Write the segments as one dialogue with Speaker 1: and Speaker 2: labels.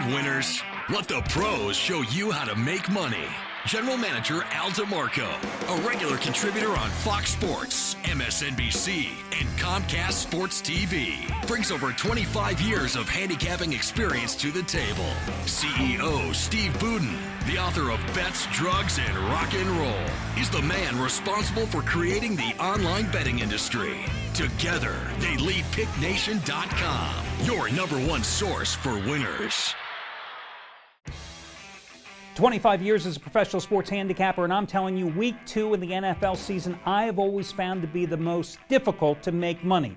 Speaker 1: winners? Let the pros show you how to make money. General Manager Al Demarco, a regular contributor on Fox Sports, MSNBC, and Comcast Sports TV, brings over 25 years of handicapping experience to the table. CEO Steve Budin, the author of Bets, Drugs, and Rock and Roll, is the man responsible for creating the online betting industry. Together, they lead PickNation.com, your #1 source for winners.
Speaker 2: 25 years as a professional sports handicapper, and I'm telling you, week 2 in the NFL season, I have always found to be the most difficult to make money.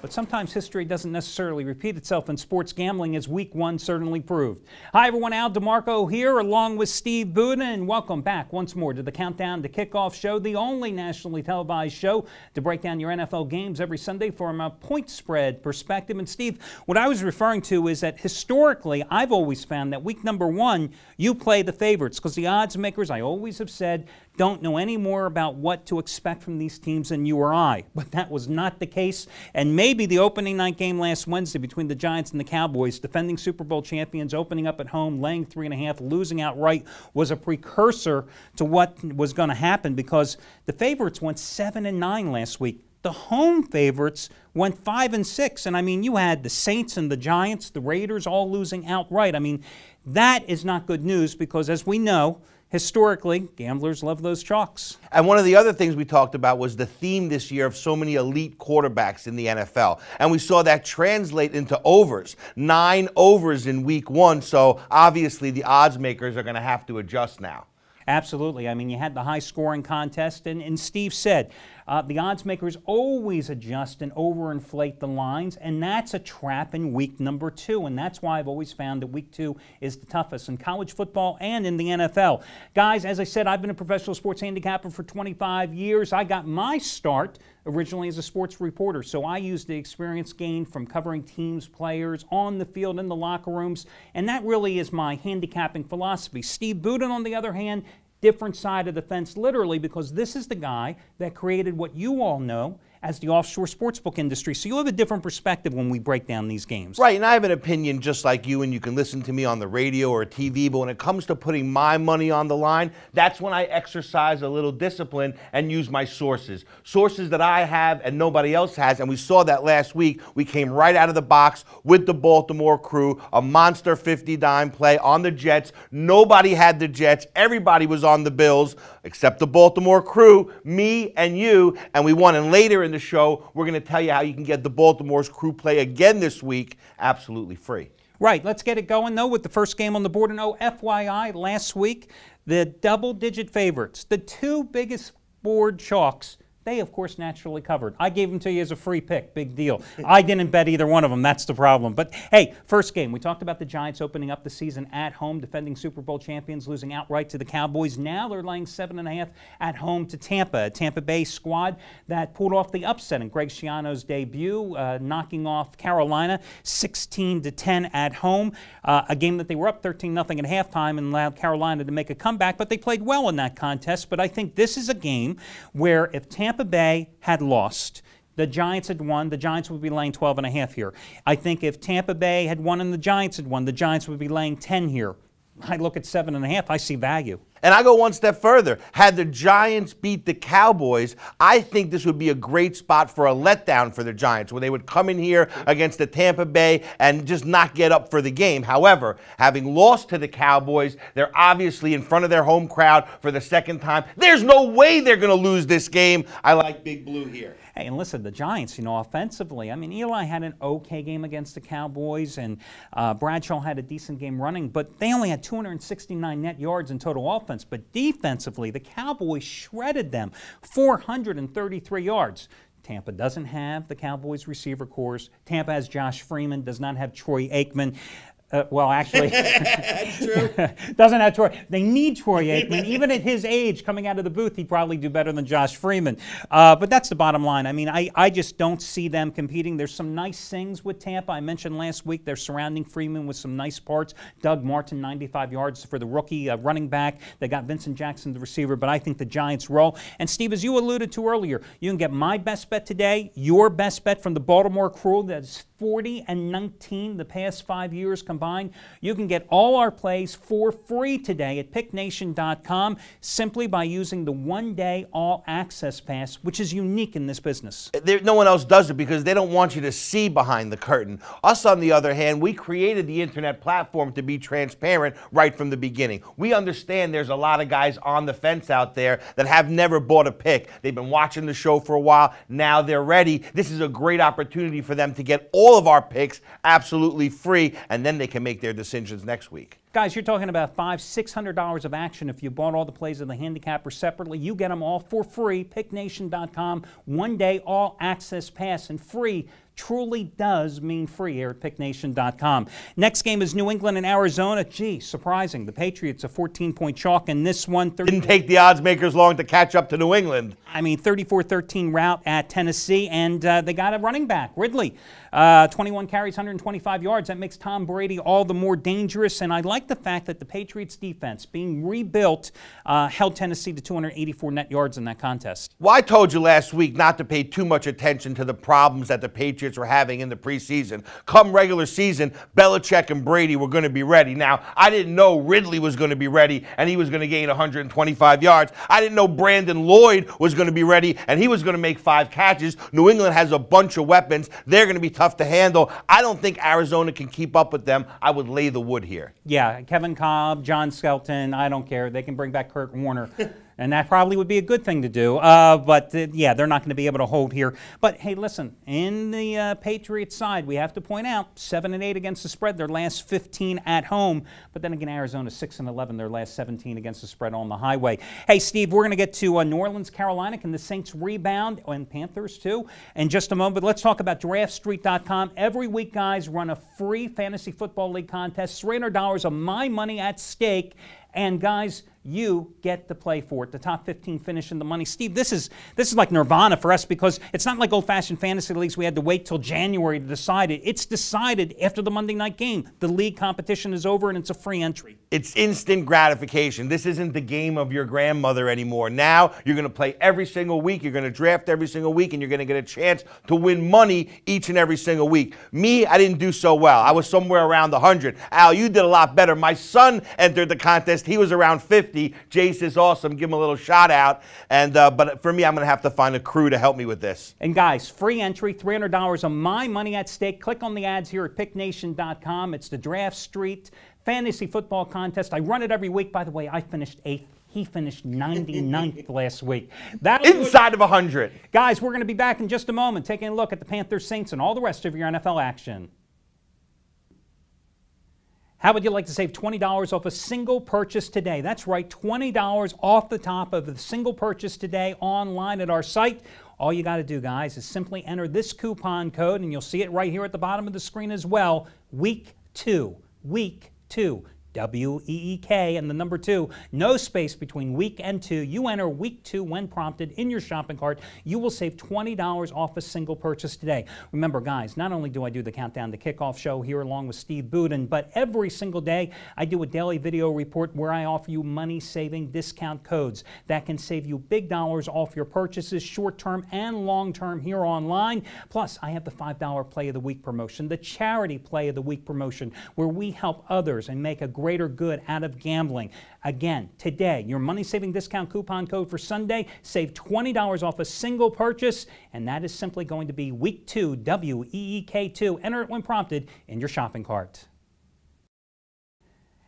Speaker 2: But sometimes history doesn't necessarily repeat itself in sports gambling, as week 1 certainly proved. Hi everyone, Al Demarco here along with Steve Budin, and welcome back once more to the Countdown to Kickoff show, the only nationally televised show to break down your NFL games every Sunday from a point spread perspective. And Steve, what I was referring to is that historically, I've always found that week number 1, you play the favorites, because the odds makers, I always have said, don't know any more about what to expect from these teams than you or I. But that was not the case, and maybe the opening night game last Wednesday between the Giants and the Cowboys, defending Super Bowl champions, opening up at home, laying 3.5, losing outright, was a precursor to what was going to happen, because the favorites went 7-9 last week. The home favorites went 5-6, and I mean, you had the Saints and the Giants, the Raiders all losing outright. I mean, that is not good news, because as we know, historically, gamblers love those chalks.
Speaker 3: And one of the other things we talked about was the theme this year of so many elite quarterbacks in the NFL. And we saw that translate into overs. 9 overs in week 1, so obviously the odds makers are going to have to adjust now.
Speaker 2: Absolutely. I mean, you had the high-scoring contest, and Steve said the odds makers always adjust and overinflate the lines, and that's a trap in week number 2, and that's why I've always found that week 2 is the toughest in college football and in the NFL. Guys, as I said, I've been a professional sports handicapper for 25 years. I got my start originally as a sports reporter, so I used the experience gained from covering teams, players, on the field, in the locker rooms, and that really is my handicapping philosophy. Steve Budin, on the other hand, different side of the fence, literally, because this is the guy that created what you all know as the offshore sportsbook industry. So you'll have a different perspective when we break down these games.
Speaker 3: Right, and I have an opinion just like you, and you can listen to me on the radio or TV, but when it comes to putting my money on the line, that's when I exercise a little discipline and use my sources. Sources that I have and nobody else has, and we saw that last week. We came right out of the box with the Baltimore Crew, a monster 50-dime play on the Jets. Nobody had the Jets. Everybody was on the Bills, except the Baltimore Crew, me and you, and we won. And later in the show, we're going to tell you how you can get the Baltimore's Crew play again this week absolutely free.
Speaker 2: Right, let's get it going though with the first game on the board. And oh, FYI, last week, the double-digit favorites, the 2 biggest board chalks, they, of course, naturally covered. I gave them to you as a free pick. Big deal. I didn't bet either one of them. That's the problem. But, hey, first game. We talked about the Giants opening up the season at home, defending Super Bowl champions, losing outright to the Cowboys. Now they're laying 7.5 at home to Tampa, a Tampa Bay squad that pulled off the upset in Greg Schiano's debut, knocking off Carolina 16-10 at home, a game that they were up 13-0 at halftime and allowed Carolina to make a comeback, but they played well in that contest. But I think this is a game where if Tampa Bay had lost, the Giants had won, the Giants would be laying 12.5 here. I think if Tampa Bay had won and the Giants had won, the Giants would be laying 10 here. I look at 7.5, I see value.
Speaker 3: And I go one step further. Had the Giants beat the Cowboys, I think this would be a great spot for a letdown for the Giants, where they would come in here against the Tampa Bay and just not get up for the game. However, having lost to the Cowboys, they're obviously in front of their home crowd for the second time. There's no way they're going to lose this game. I like Big Blue here.
Speaker 2: Hey, and listen, the Giants, you know, offensively, I mean, Eli had an okay game against the Cowboys, and Bradshaw had a decent game running, but they only had 269 net yards in total offense. But defensively, the Cowboys shredded them, 433 yards. Tampa doesn't have the Cowboys receiver corps. Tampa has Josh Freeman, does not have Troy Aikman. Well, actually, doesn't have Troy. They need Troy Aikman. Even at his age, coming out of the booth, he'd probably do better than Josh Freeman. But that's the bottom line. I mean, I just don't see them competing. There's some nice things with Tampa. I mentioned last week they're surrounding Freeman with some nice parts. Doug Martin, 95 yards for the rookie running back. They got Vincent Jackson, the receiver, but I think the Giants roll. And, Steve, as you alluded to earlier, you can get my best bet today, your best bet from the Baltimore Crew that's 40-19 the past 5 years combined. You can get all our plays for free today at picknation.com simply by using the one-day all-access pass, which is unique in this business.
Speaker 3: No one else does it because they don't want you to see behind the curtain. Us, on the other hand, we created the internet platform to be transparent right from the beginning. We understand there's a lot of guys on the fence out there that have never bought a pick. They've been watching the show for a while. Now they're ready. This is a great opportunity for them to get all of our picks absolutely free, and then they can make their decisions next week.
Speaker 2: Guys, you're talking about $500-600 of action if you bought all the plays of the handicapper separately. You get them all for free. Picknation.com, one-day all-access pass, and free truly does mean free here at picknation.com. Next game is New England and Arizona. Gee, surprising. The Patriots a 14-point chalk in this one.
Speaker 3: Didn't take the odds makers long to catch up to New England.
Speaker 2: I mean, 34-13 rout at Tennessee, and they got a running back, Ridley. 21 carries, 125 yards. That makes Tom Brady all the more dangerous, and I like the fact that the Patriots defense, being rebuilt, held Tennessee to 284 net yards in that contest.
Speaker 3: Well, I told you last week not to pay too much attention to the problems that the Patriots were having in the preseason. Come regular season, Belichick and Brady were going to be ready. Now, I didn't know Ridley was going to be ready and he was going to gain 125 yards. I didn't know Brandon Lloyd was going to be ready and he was going to make 5 catches. New England has a bunch of weapons. They're going to be tough to handle. I don't think Arizona can keep up with them. I would lay the wood here.
Speaker 2: Yeah, Kevin Cobb, John Skelton, I don't care. They can bring back Kurt Warner. And that probably would be a good thing to do. Yeah, they're not going to be able to hold here. But, hey, listen, in the Patriots side, we have to point out 7-8 against the spread, their last 15 at home. But then again, Arizona 6-11, their last 17 against the spread on the highway. Hey, Steve, we're going to get to New Orleans, Carolina. Can the Saints rebound? And Panthers, too, in just a moment. But let's talk about DraftStreet.com. Every week, guys, run a free Fantasy Football League contest, $300 of my money at stake. And, guys, you get to play for it. The top 15 finish in the money. Steve, this is like nirvana for us because it's not like old-fashioned fantasy leagues. We had to wait till January to decide it. It's decided after the Monday night game. The league competition is over and it's a free entry.
Speaker 3: It's instant gratification. This isn't the game of your grandmother anymore. Now you're going to play every single week. You're going to draft every single week and you're going to get a chance to win money each and every single week. Me, I didn't do so well. I was somewhere around 100. Al, you did a lot better. My son entered the contest. He was around 50. Jace is awesome. Give him a little shout out. And but for me, I'm going to have to find a crew to help me with this.
Speaker 2: And guys, free entry, $300 of my money at stake. Click on the ads here at picknation.com. It's the Draft Street Fantasy Football Contest. I run it every week. By the way, I finished 8th. He finished 99th last week.
Speaker 3: Inside of 100.
Speaker 2: Guys, we're going to be back in just a moment taking a look at the Panthers, Saints, and all the rest of your NFL action. How would you like to save $20 off a single purchase today? That's right, $20 off the top of the single purchase today online at our site. All you got to do, guys, is simply enter this coupon code, and you'll see it right here at the bottom of the screen as well, Week 2, Week 2. W-E-E-K and the number 2. No space between week and 2. You enter week 2 when prompted in your shopping cart. You will save $20 off a single purchase today. Remember, guys, not only do I do the Countdown to Kickoff show here along with Steve Budin, but every single day I do a daily video report where I offer you money-saving discount codes that can save you big dollars off your purchases, short-term and long-term here online. Plus, I have the $5 Play of the Week promotion, the Charity Play of the Week promotion, where we help others and make a greater good out of gambling. Again, today, your money-saving discount coupon code for Sunday, save $20 off a single purchase, and that is simply going to be Week 2, W-E-E-K-2. Enter it when prompted in your shopping cart.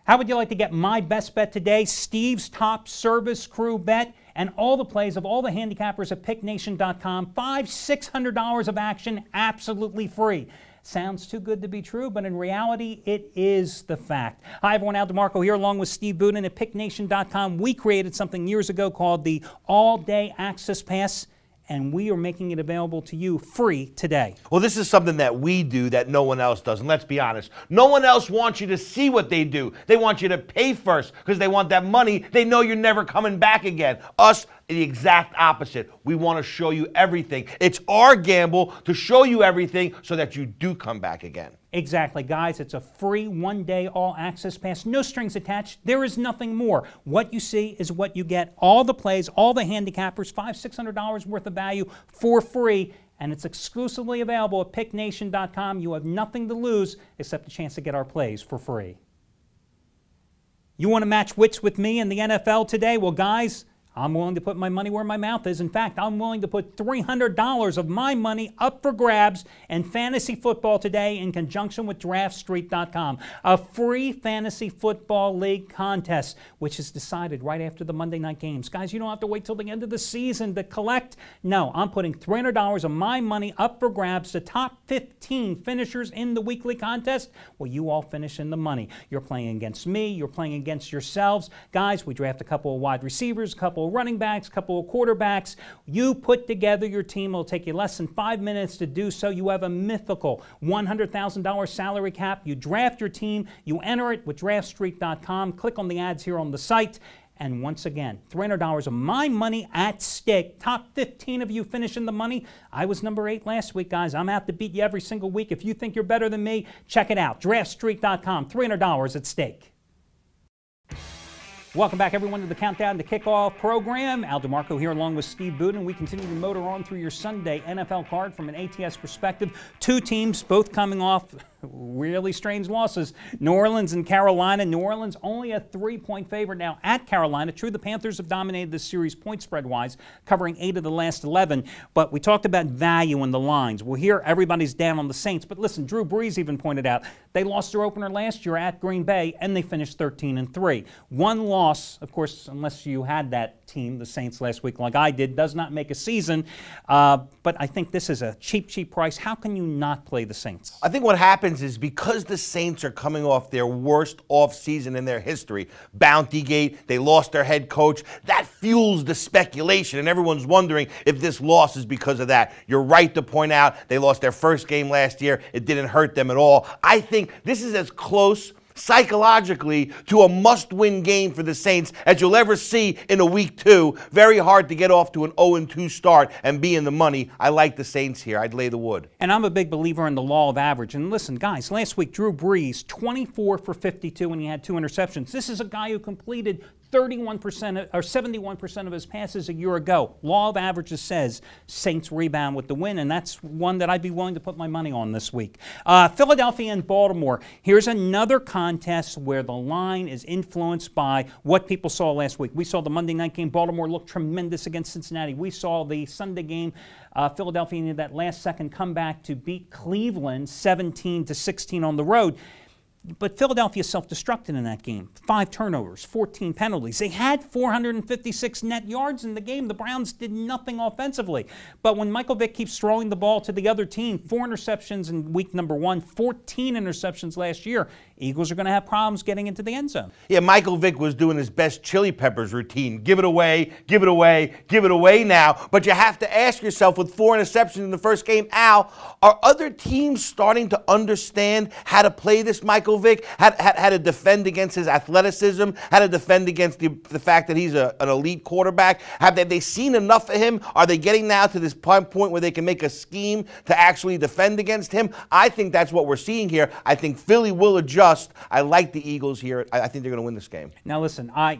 Speaker 2: How would you like to get my best bet today? Steve's top service crew bet and all the plays of all the handicappers at picknation.com. $500-600 of action, absolutely free. Sounds too good to be true, but in reality, it is the fact. Hi, everyone. Al Demarco here along with Steve Budin at picknation.com. We created something years ago called the All-Day Access Pass, and we are making it available to you free today.
Speaker 3: Well, this is something that we do that no one else does, and let's be honest. No one else wants you to see what they do. They want you to pay first because they want that money. They know you're never coming back again. Us, the exact opposite. We want to show you everything. It's our gamble to show you everything so that you do come back again.
Speaker 2: Exactly, guys. It's a free one-day all-access pass. No strings attached. There is nothing more. What you see is what you get. All the plays, all the handicappers, $500-600 worth of value for free. and it's exclusively available at picknation.com. You have nothing to lose except a chance to get our plays for free. You want to match wits with me in the NFL today? Well, guys, I'm willing to put my money where my mouth is. In fact, I'm willing to put $300 of my money up for grabs in fantasy football today in conjunction with DraftStreet.com, a free fantasy football league contest, which is decided right after the Monday night games. Guys, you don't have to wait till the end of the season to collect. No, I'm putting $300 of my money up for grabs. The top 15 finishers in the weekly contest, well, you all finish in the money. You're playing against me. You're playing against yourselves. Guys, we draft a couple of wide receivers, a couple of running backs, a couple of quarterbacks. You put together your team. It'll take you less than 5 minutes to do so. You have a mythical $100,000 salary cap. You draft your team. You enter it with DraftStreet.com. Click on the ads here on the site. And once again, $300 of my money at stake. Top 15 of you finish in the money. I was number 8 last week, guys. I'm out to beat you every single week. If you think you're better than me, check it out. DraftStreet.com. $300 at stake. Welcome back, everyone, to the Countdown to Kickoff program. Al Demarco here along with Steve Budin. We continue to motor on through your Sunday NFL card from an ATS perspective. Two teams, both coming off really strange losses. New Orleans and Carolina. New Orleans only a 3-point favorite now at Carolina. True, the Panthers have dominated this series point spread-wise, covering 8 of the last 11. But we talked about value in the lines. Well, here everybody's down on the Saints. But listen, Drew Brees even pointed out they lost their opener last year at Green Bay, and they finished 13-3. One loss, of course, unless you had that team, the Saints, last week like I did, does not make a season. But I think this is a cheap, cheap price. How can you not play the Saints?
Speaker 3: I think what happens is because the Saints are coming off their worst offseason in their history, Bountygate, they lost their head coach, that fuels the speculation, and everyone's wondering if this loss is because of that. You're right to point out they lost their first game last year. It didn't hurt them at all. I think this is as close psychologically to a must-win game for the Saints as you'll ever see in a week 2. Very hard to get off to an 0-2 start and be in the money. I like the Saints here. I'd lay the wood.
Speaker 2: And I'm a big believer in the law of average. And listen, guys, last week Drew Brees, 24 for 52, and he had 2 interceptions. This is a guy who completed 31% or 71% of his passes a year ago. Law of averages says Saints rebound with the win, and that's one that I'd be willing to put my money on this week. Philadelphia and Baltimore. Here's another contest where the line is influenced by what people saw last week. We saw the Monday night game. Baltimore looked tremendous against Cincinnati. We saw the Sunday game. Philadelphia needed that last-second comeback to beat Cleveland 17-16 on the road. But Philadelphia self-destructed in that game. 5 turnovers, 14 penalties. They had 456 net yards in the game. The Browns did nothing offensively. But when Michael Vick keeps throwing the ball to the other team, 4 interceptions in week number 1, 14 interceptions last year, Eagles are going to have problems getting into the end zone.
Speaker 3: Yeah, Michael Vick was doing his best chili peppers routine. Give it away, give it away, give it away now. But you have to ask yourself, with 4 interceptions in the first game, Al, are other teams starting to understand how to play this Michael Vick, how to defend against his athleticism, how to defend against the fact that he's an elite quarterback? Have they seen enough of him? Are they getting now to this point where they can make a scheme to actually defend against him? I think that's what we're seeing here. I think Philly will adjust. I like the Eagles here. I think they're going to win this game.
Speaker 2: Now listen, I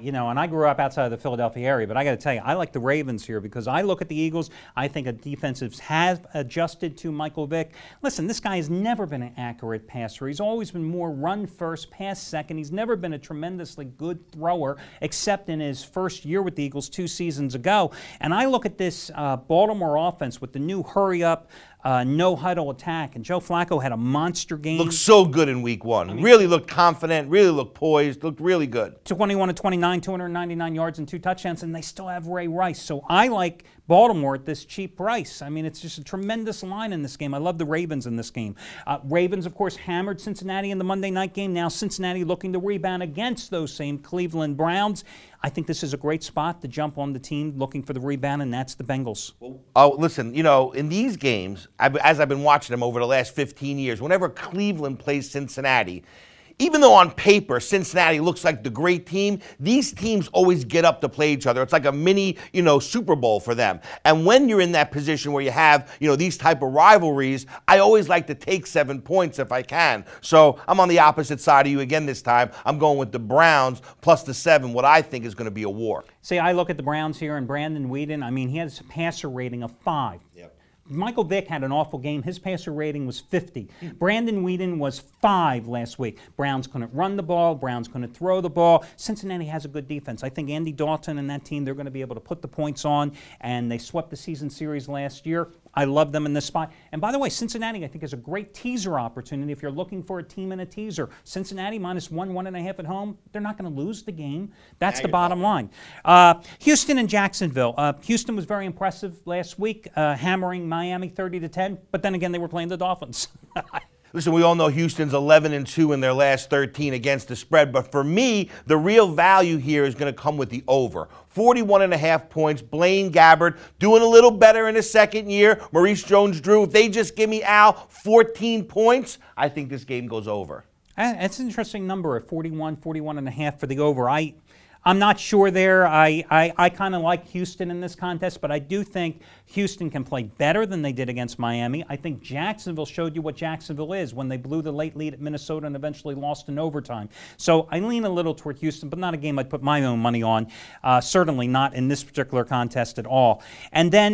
Speaker 2: grew up outside of the Philadelphia area, but I got to tell you, I like the Ravens here because I look at the Eagles. I think the defensives have adjusted to Michael Vick. Listen, this guy has never been an accurate passer. He's always been more run first, pass second. He's never been a tremendously good thrower, except in his first year with the Eagles 2 seasons ago. And I look at this Baltimore offense with the new hurry-up, no-huddle attack, and Joe Flacco had a monster game.
Speaker 3: Looked so good in week 1. Really looked confident, really looked poised, looked really good.
Speaker 2: 21-29, 299 yards and 2 touchdowns, and they still have Ray Rice. So I like Baltimore at this cheap price. I mean, it's just a tremendous line in this game. I love the Ravens in this game. Ravens, of course, hammered Cincinnati in the Monday night game. Now Cincinnati looking to rebound against those same Cleveland Browns. I think this is a great spot to jump on the team looking for the rebound, and that's the Bengals.
Speaker 3: Oh, listen, in these games, as I've been watching them over the last 15 years, whenever Cleveland plays Cincinnati, even though on paper Cincinnati looks like the great team, these teams always get up to play each other. It's like a mini, Super Bowl for them. And when you're in that position where you have, these type of rivalries, I always like to take 7 points if I can. So I'm on the opposite side of you again this time. I'm going with the Browns plus the 7, what I think is going to be a war.
Speaker 2: See, I look at the Browns here and Brandon Weeden. I mean, he has a passer rating of 5.
Speaker 3: Yep.
Speaker 2: Michael Vick had an awful game. His passer rating was 50. Brandon Weeden was 5 last week. Browns couldn't run the ball. Browns couldn't throw the ball. Cincinnati has a good defense. I think Andy Dalton and that team, they're going to be able to put the points on, and they swept the season series last year. I love them in this spot. And by the way, Cincinnati, I think, is a great teaser opportunity if you're looking for a team in a teaser. Cincinnati -1, 1.5 at home. They're not going to lose the game. That's the bottom line. Houston and Jacksonville. Houston was very impressive last week, hammering Miami 30-10. But then again, they were playing the Dolphins.
Speaker 3: Listen, we all know Houston's 11-2 in their last 13 against the spread, but for me, the real value here is going to come with the over. 41.5 points. Blaine Gabbert doing a little better in his second year. Maurice Jones-Drew, if they just give me, Al, 14 points, I think this game goes over.
Speaker 2: That's an interesting number at 41.5 for the over. I'm not sure there. I kind of like Houston in this contest, but I do think Houston can play better than they did against Miami. I think Jacksonville showed you what Jacksonville is when they blew the late lead at Minnesota and eventually lost in overtime. So I lean a little toward Houston, but not a game I'd put my own money on. Certainly not in this particular contest at all. And then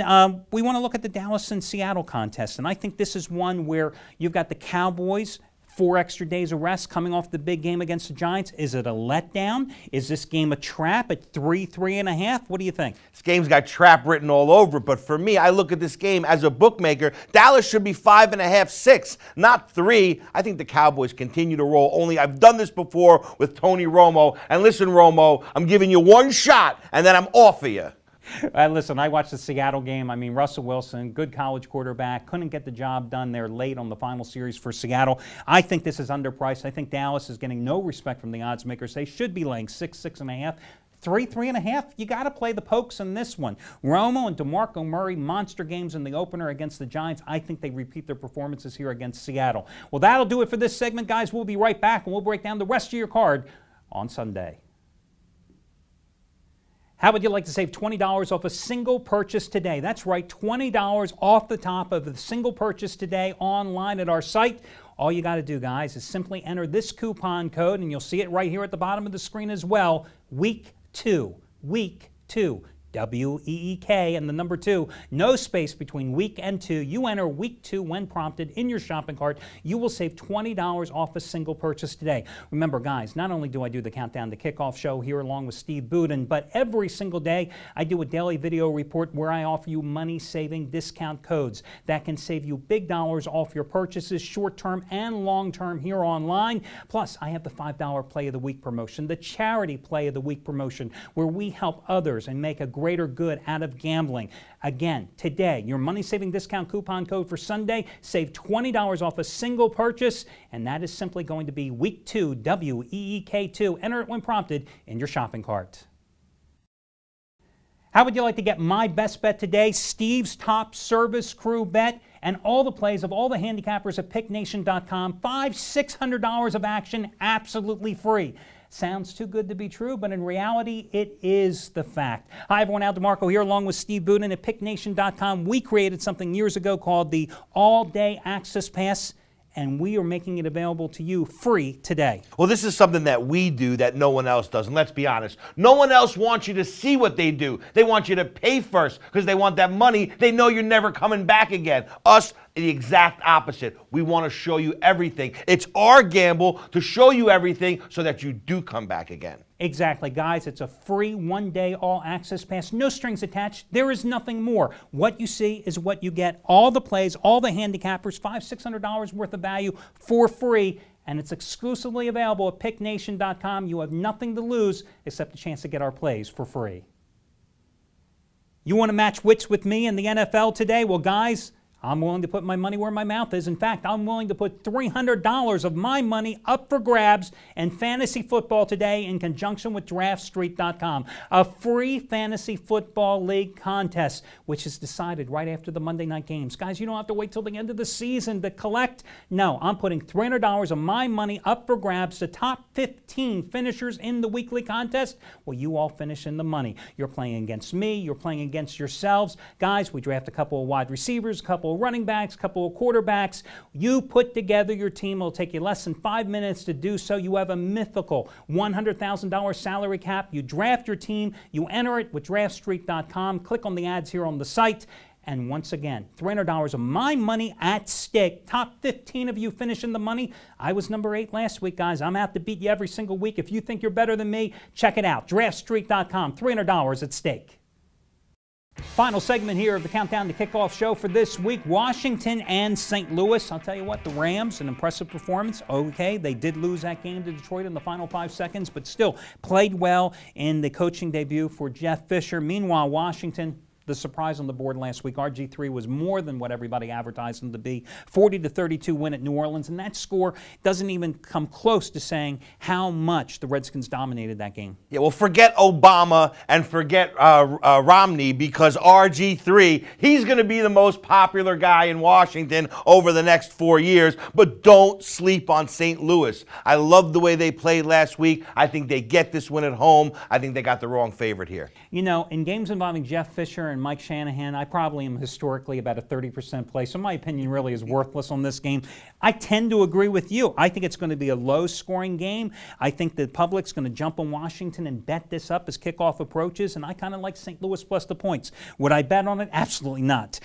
Speaker 2: we want to look at the Dallas and Seattle contest, and I think this is one where you've got the Cowboys 4 extra days of rest coming off the big game against the Giants. Is it a letdown? Is this game a trap at 3.5? What do you think?
Speaker 3: This game's got trap written all over it, but for me, I look at this game as a bookmaker. Dallas should be 5.5, 6, not 3. I think the Cowboys continue to roll. Only I've done this before with Tony Romo. And listen, Romo, I'm giving you one shot, and then I'm off of you.
Speaker 2: Listen, I watched the Seattle game. I mean, Russell Wilson, good college quarterback, couldn't get the job done there late on the final series for Seattle. I think this is underpriced. I think Dallas is getting no respect from the odds makers. They should be laying 6, 6.5. 3.5, you got to play the pokes in this one. Romo and Demarco Murray, monster games in the opener against the Giants. I think they repeat their performances here against Seattle. Well, that'll do it for this segment, guys. We'll be right back, and we'll break down the rest of your card on Sunday. How would you like to save $20 off a single purchase today? That's right, $20 off the top of a single purchase today online at our site. All you got to do, guys, is simply enter this coupon code, and you'll see it right here at the bottom of the screen as well, Week 2, Week 2. W-E-E-K and the number 2. No space between week and 2. You enter week 2 when prompted in your shopping cart. You will save $20 off a single purchase today. Remember, guys, not only do I do the Countdown to Kickoff show here along with Steve Budin, but every single day I do a daily video report where I offer you money-saving discount codes that can save you big dollars off your purchases, short-term and long-term here online. Plus, I have the $5 Play of the Week promotion, the Charity Play of the Week promotion, where we help others and make a greater good out of gambling. Again, today, your money-saving discount coupon code for Sunday, save $20 off a single purchase, and that is simply going to be Week 2, W-E-E-K-2. Enter it when prompted in your shopping cart. How would you like to get my best bet today, Steve's top service crew bet, and all the plays of all the handicappers at PickNation.com? $500-$600 of action, absolutely free. Sounds too good to be true, but in reality, it is the fact. Hi, everyone. Al Demarco here along with Steve Budin at PickNation.com. We created something years ago called the All-Day Access Pass, and we are making it available to you free today.
Speaker 3: Well, this is something that we do that no one else does, and let's be honest. No one else wants you to see what they do. They want you to pay first because they want that money. They know you're never coming back again. Us, the exact opposite. We want to show you everything. It's our gamble to show you everything so that you do come back again.
Speaker 2: Exactly, guys. It's a free one-day all-access pass. No strings attached. There is nothing more. What you see is what you get. All the plays, all the handicappers, $500-$600 worth of value for free, and it's exclusively available at PickNation.com. You have nothing to lose except a chance to get our plays for free. You want to match wits with me in the NFL today? Well, guys, I'm willing to put my money where my mouth is. In fact, I'm willing to put $300 of my money up for grabs in fantasy football today in conjunction with DraftStreet.com, a free fantasy football league contest, which is decided right after the Monday night games. Guys, you don't have to wait till the end of the season to collect. No, I'm putting $300 of my money up for grabs. The top 15 finishers in the weekly contest, well, you all finish in the money. You're playing against me. You're playing against yourselves. Guys, we draft a couple of wide receivers, a couple of running backs, a couple of quarterbacks. You put together your team. It'll take you less than 5 minutes to do so. You have a mythical $100,000 salary cap. You draft your team. You enter it with DraftStreet.com. Click on the ads here on the site. And once again, $300 of my money at stake. Top 15 of you finishing the money. I was number 8 last week, guys. I'm out to beat you every single week. If you think you're better than me, check it out. DraftStreet.com, $300 at stake. Final segment here of the Countdown to Kickoff show for this week. Washington and St. Louis. I'll tell you what, the Rams, an impressive performance. Okay, they did lose that game to Detroit in the final 5 seconds, but still played well in the coaching debut for Jeff Fisher. Meanwhile, Washington, the surprise on the board last week, RG3 was more than what everybody advertised him to be. 40-32 win at New Orleans, and that score doesn't even come close to saying how much the Redskins dominated that game.
Speaker 3: Yeah, well, forget Obama and forget Romney, because RG3, he's going to be the most popular guy in Washington over the next 4 years, but don't sleep on St. Louis. I love the way they played last week. I think they get this win at home. I think they got the wrong favorite here.
Speaker 2: You know, in games involving Jeff Fisher and Mike Shanahan, I probably am historically about a 30% play, so my opinion really is worthless on this game. I tend to agree with you. I think it's going to be a low-scoring game. I think the public's going to jump on Washington and bet this up as kickoff approaches, and I kind of like St. Louis plus the points. Would I bet on it? Absolutely not.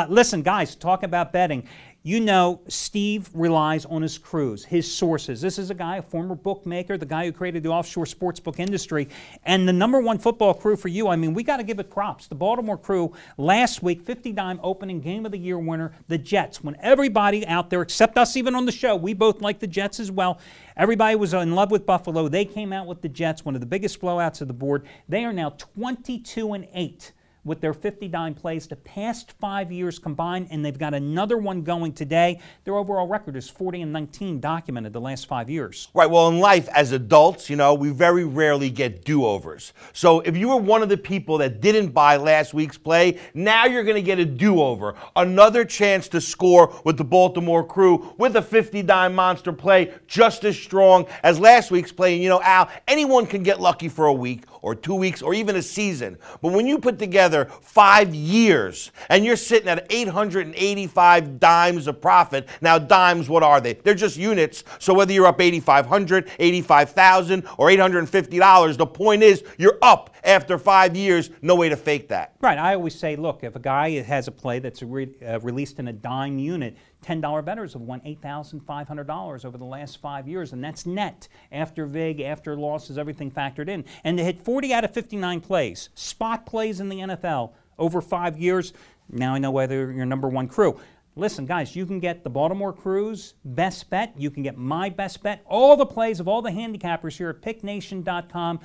Speaker 2: Listen, guys, talk about betting. You know, Steve relies on his crews, his sources. This is a guy, a former bookmaker, the guy who created the offshore sportsbook industry, and the #1 football crew for you. I mean, we got to give it props. The Baltimore crew last week, 50-dime opening game of the year winner, the Jets. When everybody out there, except us even on the show, we both like the Jets as well. Everybody was in love with Buffalo. They came out with the Jets, one of the biggest blowouts of the board. They are now 22-8. With their 50-dime plays the past 5 years combined, and they've got another one going today. Their overall record is 40-19 documented the last 5 years.
Speaker 3: Right, well, in life, as adults, you know, we very rarely get do-overs. So if you were one of the people that didn't buy last week's play, now you're going to get a do-over. Another chance to score with the Baltimore crew with a 50-dime monster play just as strong as last week's play. And, you know, Al, anyone can get lucky for a week or 2 weeks or even a season. But when you put together 5 years and you're sitting at 885 dimes of profit, now dimes, what are they? They're just units. So whether you're up 8,500, 85,000, or $850, the point is you're up after 5 years. No way to fake that.
Speaker 2: Right. I always say, look, if a guy has a play that's released in a dime unit, $10 bettors have won $8,500 over the last 5 years, and that's net after VIG, after losses, everything factored in. And to hit 40 out of 59 plays, spot plays in the NFL over 5 years, now I know whether you're #1 crew. Listen, guys, you can get the Baltimore Crew's best bet. You can get my best bet. All the plays of all the handicappers here at PickNation.com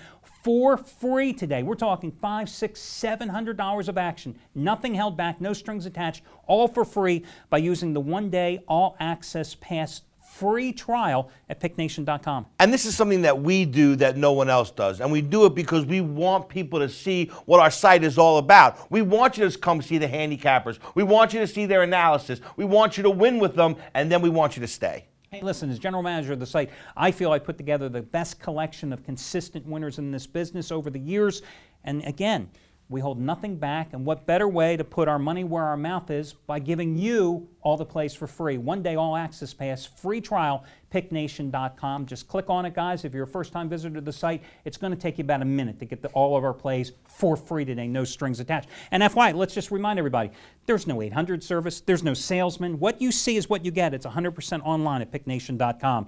Speaker 2: for free today. We're talking $500, $600, $700 of action. Nothing held back, no strings attached, all for free by using the one-day all-access pass free trial at PickNation.com.
Speaker 3: And this is something that we do that no one else does. And we do it because we want people to see what our site is all about. We want you to come see the handicappers. We want you to see their analysis. We want you to win with them, and then we want you to stay.
Speaker 2: Hey, listen, as general manager of the site, I feel I put together the best collection of consistent winners in this business over the years. And again, we hold nothing back, and what better way to put our money where our mouth is by giving you all the plays for free. One-day all-access pass, free trial, PickNation.com. Just click on it, guys. If you're a first-time visitor to the site, it's going to take you about a minute to get all of our plays for free today, no strings attached. And FYI, let's just remind everybody, there's no 800 service. There's no salesman. What you see is what you get. It's 100% online at PickNation.com.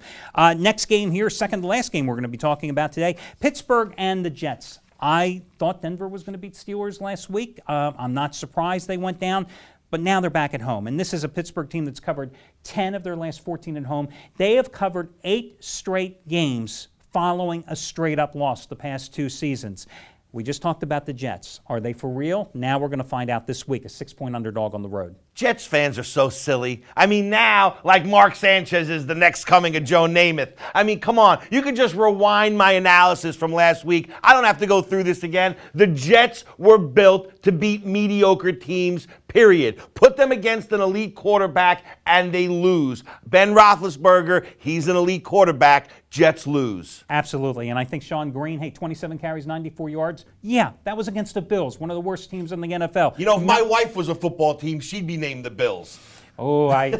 Speaker 2: Next game here, second to last game we're going to be talking about today, Pittsburgh and the Jets. I thought Denver was going to beat Steelers last week. I'm not surprised they went down, but now they're back at home. And this is a Pittsburgh team that's covered 10 of their last 14 at home. They have covered 8 straight games following a straight-up loss the past 2 seasons. We just talked about the Jets. Are they for real? Now we're going to find out this week, a 6-point underdog on the road.
Speaker 3: Jets fans are so silly. I mean, now, like Mark Sanchez is the next coming of Joe Namath. I mean, come on. You can just rewind my analysis from last week. I don't have to go through this again. The Jets were built to beat mediocre teams, period. Put them against an elite quarterback, and they lose. Ben Roethlisberger, he's an elite quarterback. Jets lose.
Speaker 2: Absolutely. And I think Sean Green, hey, 27 carries, 94 yards. Yeah, that was against the Bills, one of the worst teams in the NFL.
Speaker 3: You know, if my wife was a football team, she'd be named the Bills.
Speaker 2: Oh,
Speaker 3: My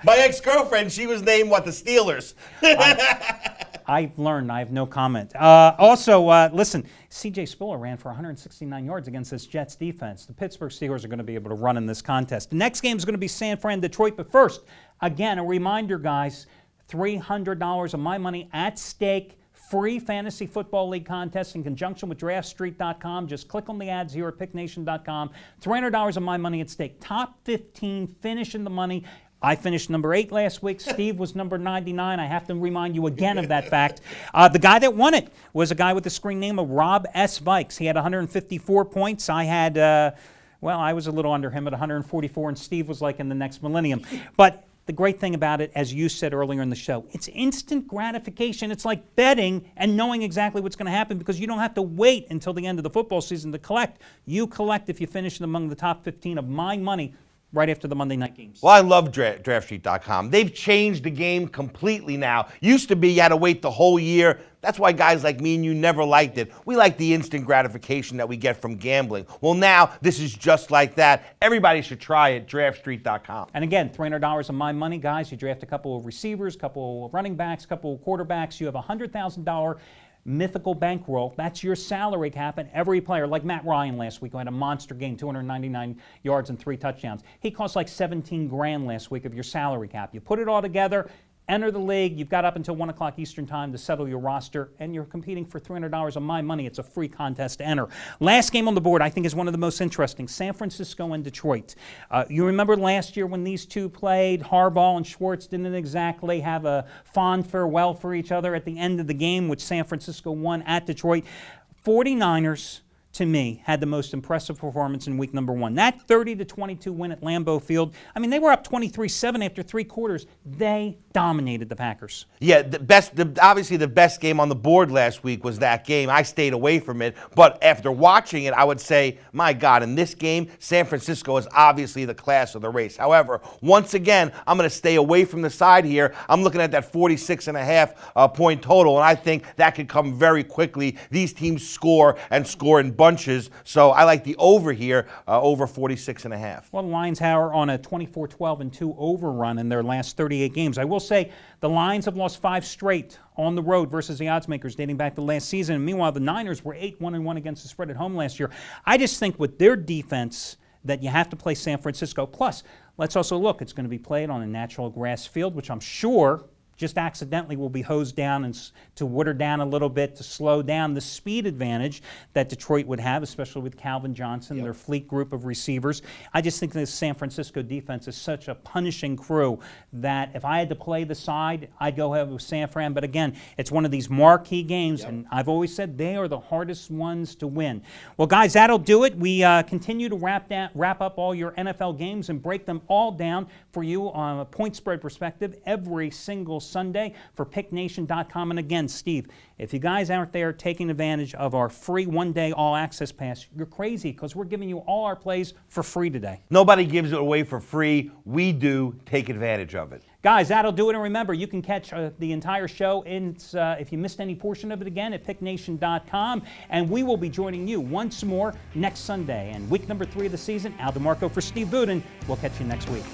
Speaker 3: ex-girlfriend, she was named, what, the Steelers?
Speaker 2: I've learned. I have no comment. Also, listen, C.J. Spiller ran for 169 yards against this Jets defense. The Pittsburgh Steelers are going to be able to run in this contest. The next game is going to be San Fran, Detroit. But first, again, a reminder, guys, $300 of my money at stake. Free Fantasy Football League contest in conjunction with DraftStreet.com. Just click on the ads here at PickNation.com. $300 of my money at stake. Top 15 finish in the money. I finished number 8 last week. Steve was number 99. I have to remind you again of that fact. The guy that won it was a guy with the screen name of Rob S. Vikes. He had 154 points. I had, well, I was a little under him at 144, and Steve was like in the next millennium. But the great thing about it, as you said earlier in the show, it's instant gratification. It's like betting and knowing exactly what's going to happen because you don't have to wait until the end of the football season to collect. You collect if you finish among the top 15 of my money right after the Monday night games.
Speaker 3: Well, I love DraftStreet.com. They've changed the game completely now. Used to be you had to wait the whole year. That's why guys like me and you never liked it. We like the instant gratification that we get from gambling. Well, now this is just like that. Everybody should try it, DraftStreet.com.
Speaker 2: And again, $300 of my money, guys. You draft a couple of receivers, a couple of running backs, a couple of quarterbacks. You have a $100,000 mythical bankroll. That's your salary cap, and every player, like Matt Ryan last week, who had a monster game, 299 yards and 3 touchdowns. He cost like 17 grand last week of your salary cap. You put it all together, enter the league. You've got up until 1 o'clock Eastern time to settle your roster, and you're competing for $300 of my money. It's a free contest to enter. Last game on the board, I think, is one of the most interesting, San Francisco and Detroit. You remember last year when these two played, Harbaugh and Schwartz didn't exactly have a fond farewell for each other at the end of the game, which San Francisco won at Detroit. 49ers, to me, had the most impressive performance in week number 1. That 30-22 win at Lambeau Field, I mean, they were up 23-7 after 3 quarters. They dominated the Packers.
Speaker 3: Yeah, obviously the best game on the board last week was that game. I stayed away from it, but after watching it, I would say, my God, in this game, San Francisco is obviously the class of the race. However, once again, I'm going to stay away from the side here. I'm looking at that 46.5 point total, and I think that could come very quickly. These teams score and score in bunches, so I like the over here, over 46.5.
Speaker 2: Well, the Lions are on a 24-12-2 overrun in their last 38 games. I will say the Lions have lost 5 straight on the road versus the odds makers dating back to last season. And meanwhile, the Niners were 8-1-1 against the spread at home last year. I just think with their defense that you have to play San Francisco. Plus, let's also look, it's going to be played on a natural grass field, which I'm sure just accidentally will be hosed down and to water down a little bit to slow down the speed advantage that Detroit would have, especially with Calvin Johnson, their fleet group of receivers. I just think this San Francisco defense is such a punishing crew that if I had to play the side, I'd go ahead with San Fran. But again, it's one of these marquee games, and I've always said they are the hardest ones to win. Well, guys, that'll do it. We continue to wrap up all your NFL games and break them all down for you on a point spread perspective every single Sunday for PickNation.com. And again, Steve, if you guys out there taking advantage of our free one-day all-access pass, you're crazy because we're giving you all our plays for free today.
Speaker 3: Nobody gives it away for free. We do. Take advantage of it.
Speaker 2: Guys, that'll do it. And remember, you can catch the entire show if you missed any portion of it again at PickNation.com. And we will be joining you once more next Sunday. And week number 3 of the season, Demarco for Steve Budin. We'll catch you next week.